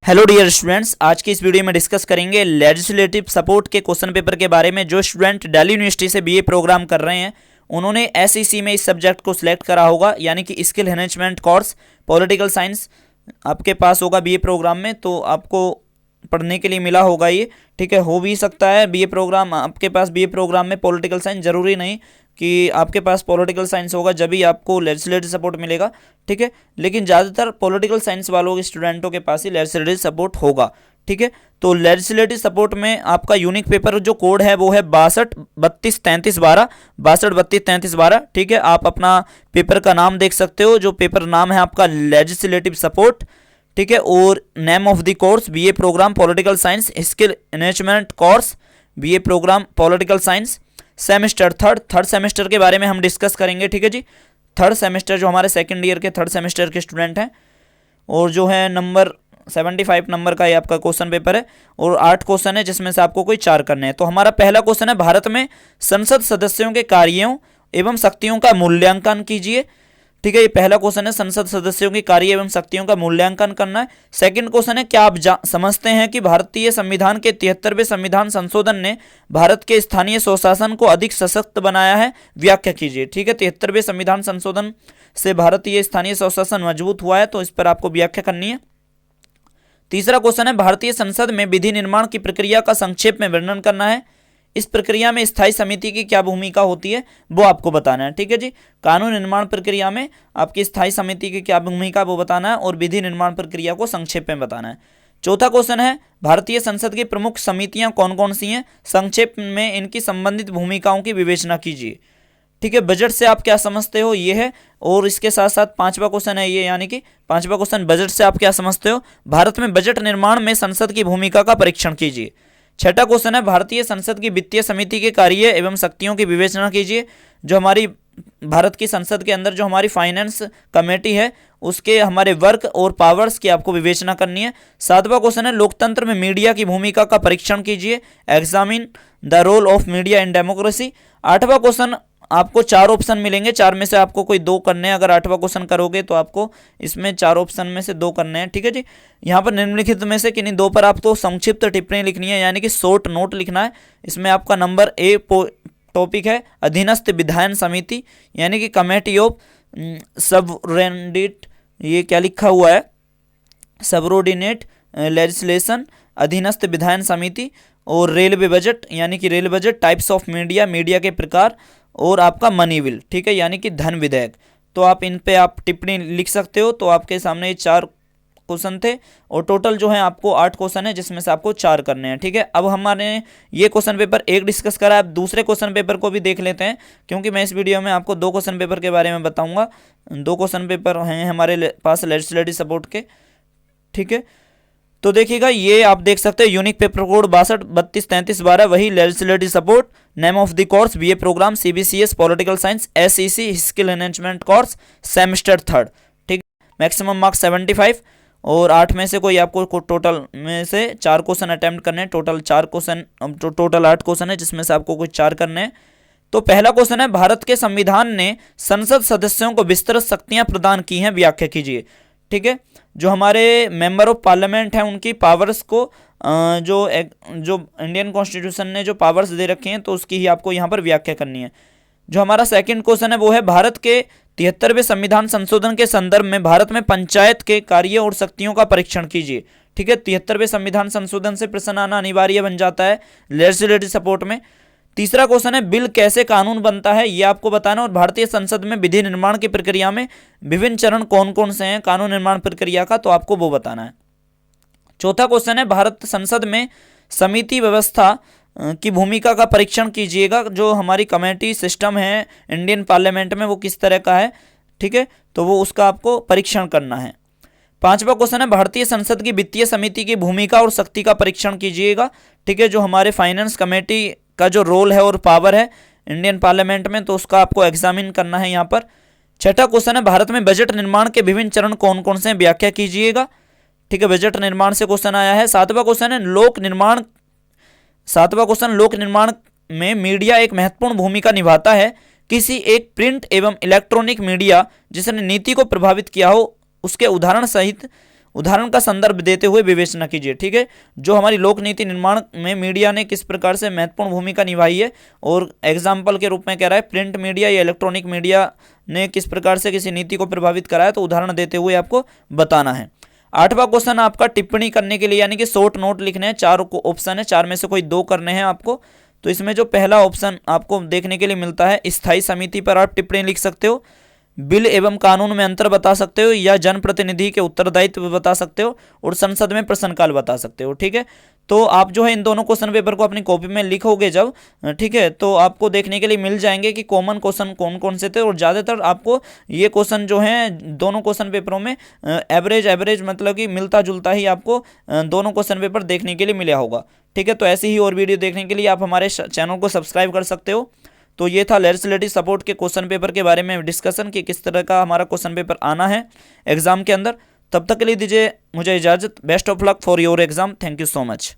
Hello dear students, आज की इस वीडियो में डिस्कस करेंगे लेजिस्लेटिव सपोर्ट के क्वेश्चन पेपर के बारे में। जो स्टूडेंट दिल्ली यूनिवर्सिटी से बीए प्रोग्राम कर रहे हैं उन्होंने एसईसी में इस सब्जेक्ट को सिलेक्ट करा होगा, यानी कि skill management course political science आपके पास होगा बीए प्रोग्राम में, तो आपको पढ़ने के लिए मिला होगा ये। ठीक है, हो भी सकता है बीए प्रोग्राम आपके पास बीए प्रोग्राम में पॉलिटिकल साइंस, जरूरी नहीं कि आपके पास पॉलिटिकल साइंस होगा जब भी आपको लेजिस्लेटिव सपोर्ट मिलेगा। ठीक है, लेकिन ज़्यादातर पॉलिटिकल साइंस वालों के स्टूडेंटों के पास ही लेजिस्लेटिव सपोर्ट होगा। ठीक है, तो लेजिस्लेटिव सपोर्ट में आपका यूनिक पेपर जो कोड है वो है 62323312, 62323312। ठीक है, आप अपना पेपर का नाम देख सकते हो, जो पेपर नाम है आपका लेजिस्लेटिव सपोर्ट। ठीक है, और name of the course BA programme political science, skill management course BA programme political science, semester third semester के बारे में हम डिस्कस करेंगे। ठीक है जी, थर्ड सेमेस्टर जो हमारे सेकंड ईयर के थर्ड सेमेस्टर के स्टूडेंट हैं, और जो है नंबर 75 नंबर का ये आपका क्वेश्चन पेपर है, और 8 क्वेश्चन है जिसमें से आपको कोई 4 करने हैं। तो हमारा पहला क्वेश्चन है, भारत में संसद सदस्यों के कार्यों एवं शक्तियों का मूल्यांकन कीजिए। ठीक है, ये पहला क्वेश्चन है, संसद सदस्यों की कार्य एवं शक्तियों का मूल्यांकन करना है। सेकंड क्वेश्चन है, क्या आप समझते हैं कि भारतीय संविधान के 73वें संविधान संशोधन ने भारत के स्थानीय स्वशासन को अधिक सशक्त बनाया है? व्याख्या कीजिए। ठीक है, 73वें संविधान संशोधन से भारतीय स्थानीय स्वशासन मजबूत हुआ है, तो इस पर आपको व्याख्या करनी है। तीसरा क्वेश्चन है, भारतीय संसद में विधि निर्माण की प्रक्रिया का संक्षेप में वर्णन करना है। इस प्रक्रिया में स्थायी समिति की क्या भूमिका होती है वो आपको बताना है। ठीक है जी, कानून निर्माण प्रक्रिया में आपकी स्थायी समिति की क्या भूमिका वो बताना है, और विधि निर्माण प्रक्रिया को संक्षेप में बताना है। चौथा क्वेश्चन है, भारतीय संसद की प्रमुख समितियां कौन कौन सी हैं? संक्षेप में इनकी संबंधित भूमिकाओं की विवेचना कीजिए। ठीक है, बजट से आप क्या समझते हो ये है, और इसके साथ साथ पांचवा क्वेश्चन है ये, यानी कि पांचवा क्वेश्चन, बजट से आप क्या समझते हो? भारत में बजट निर्माण में संसद की भूमिका का परीक्षण कीजिए। छठा क्वेश्चन है, भारतीय संसद की वित्तीय समिति के कार्य एवं शक्तियों की विवेचना कीजिए। जो हमारी भारत की संसद के अंदर जो हमारी फाइनेंस कमेटी है उसके हमारे वर्क और पावर्स की आपको विवेचना करनी है। सातवां क्वेश्चन है, लोकतंत्र में मीडिया की भूमिका का परीक्षण कीजिए। Examine the role of media in democracy. आठवां क्वेश्चन, आपको 4 ऑप्शन मिलेंगे, 4 में से आपको कोई 2 करने हैं। अगर 8वां क्वेश्चन करोगे तो आपको इसमें 4 ऑप्शन में से 2 करने हैं। ठीक है जी, यहाँ पर निम्नलिखित में से किन्हीं 2 पर आपको संक्षिप्त टिप्पणी लिखनी है, यानी कि शॉर्ट नोट लिखना है। इसमें आपका नंबर ए टॉपिक है अधीनस्थ विधायन समिति, यानी कि कमेटी ऑफ सबऑर्डिनेट, ये क्या लिखा हुआ है, सबऑर्डिनेट लेजिस्लेशन, अधीनस्थ विधायन समिति, और रेलवे बजट, यानी कि rail budget, types of media, media के प्रकार, और आपका मनी बिल। ठीक है, यानी कि धन विधेयक। तो आप इन पे आप टिप्पणी लिख सकते हो। तो आपके सामने ये 4 क्वेश्चन थे, और टोटल जो है आपको 8 क्वेश्चन है जिसमें से आपको 4 करने हैं। ठीक है, अब हमारे ये क्वेश्चन पेपर 1 डिस्कस करा, अब दूसरे क्वेश्चन पेपर को भी देख लेते हैं, क्योंकि मैं इस वीडियो में आपको 2 क्वेश्चन पेपर के बारे में बताऊंगा। 2 क्वेश्चन पेपर हैं हमारे पास लेजिस्लेटिव सपोर्ट के। ठीक है, तो देखिएगा, ये आप देख सकते हैं यूनिक पेपर कोड 62323312, वही legislative support, name of the course BA programme CBCS political science, SEC skill management course, semester third. ठीक, मैक्सिमम मार्क्स 75, और 8 में से कोई आपको टोटल में से 4 क्वेश्चन अटेम्प्ट करने हैं। टोटल 4 क्वेश्चन, टोटल 8 क्वेश्चन है जिसमें से आपको कुछ 4 करने हैं। तो पहला क्वेश्चन है, भारत के संविधान ने संसद सदस्यों को विस्तृत शक्तियां प्रदान की हैं, व्याख्या कीजिए। ठीक है, जो हमारे मेंबर ऑफ पार्लियामेंट हैं उनकी पावर्स को जो इंडियन कॉन्स्टिट्यूशन ने जो पावर्स दे रखे हैं तो उसकी ही आपको यहाँ पर व्याख्या करनी है। जो हमारा सेकंड क्वेश्चन है वो है, भारत के 73वें संविधान संशोधन के संदर्भ में भारत में पंचायत के कार्य और शक्तियों का परीक्षण कीजिए। ठीक है, 73वें संविधान संशोधन से प्रश्न आना अनिवार्य बन जाता है लेजिस्लेटिव सपोर्ट में। तीसरा क्वेश्चन है, बिल कैसे कानून बनता है, ये आपको बताना, और भारतीय संसद में विधि निर्माण की प्रक्रिया में विभिन्न चरण कौन कौन से हैं कानून निर्माण प्रक्रिया का, तो आपको वो बताना है। चौथा क्वेश्चन है, भारत संसद में समिति व्यवस्था की भूमिका का परीक्षण कीजिएगा। जो हमारी कमेटी सिस्टम है इंडियन पार्लियामेंट में वो किस तरह का है। ठीक है, तो वो उसका आपको परीक्षण करना है। पांचवा क्वेश्चन है, भारतीय संसद की वित्तीय समिति की भूमिका और शक्ति का परीक्षण कीजिएगा। ठीक है, जो हमारे फाइनेंस कमेटी का जो रोल है और पावर है इंडियन पार्लियामेंट में, तो उसका आपको एग्जामिन करना है यहाँ पर। छठा क्वेश्चन है, भारत में बजट निर्माण के विभिन्न चरण कौन कौन से हैं, व्याख्या कीजिएगा। ठीक है, बजट निर्माण से क्वेश्चन आया है। सातवां क्वेश्चन है, लोक निर्माण में मीडिया एक महत्वपूर्ण भूमिका निभाता है। किसी एक प्रिंट एवं इलेक्ट्रॉनिक मीडिया जिसने नीति को प्रभावित किया हो उसके उदाहरण सहित उदाहरण का संदर्भ देते हुए विवेचना कीजिए। ठीक है, जो हमारी लोक नीति निर्माण में मीडिया ने किस प्रकार से महत्वपूर्ण भूमिका निभाई है, और एग्जाम्पल के रूप में कह रहा है प्रिंट मीडिया या इलेक्ट्रॉनिक मीडिया ने किस प्रकार से किसी नीति को प्रभावित करा है, तो उदाहरण देते हुए आपको बताना है। 8वां क्वेश्चन आपका टिप्पणी करने के लिए यानी कि शॉर्ट नोट लिखने हैं। 4 ऑप्शन है, 4 में से कोई 2 करने हैं आपको। तो इसमें जो पहला ऑप्शन आपको देखने के लिए मिलता है, स्थायी समिति पर आप टिप्पणी लिख सकते हो, बिल एवं कानून में अंतर बता सकते हो, या जनप्रतिनिधि के उत्तरदायित्व बता सकते हो, और संसद में प्रश्नकाल बता सकते हो। ठीक है, तो आप जो है इन दोनों क्वेश्चन पेपर को अपनी कॉपी में लिखोगे जब, ठीक है, तो आपको देखने के लिए मिल जाएंगे कि कॉमन क्वेश्चन कौन कौन से थे, और ज़्यादातर आपको ये क्वेश्चन जो हैं दोनों क्वेश्चन पेपरों में एवरेज मतलब कि मिलता जुलता ही आपको दोनों क्वेश्चन पेपर देखने के लिए मिला होगा। ठीक है, तो ऐसी ही और वीडियो देखने के लिए आप हमारे चैनल को सब्सक्राइब कर सकते हो। तो ये था लेजिस्लेटिव सपोर्ट के क्वेश्चन पेपर के बारे में डिस्कशन कि किस तरह का हमारा क्वेश्चन पेपर आना है एग्जाम के अंदर। तब तक के लिए दीजिए मुझे इजाज़त। Best of luck for your exam. Thank you so much.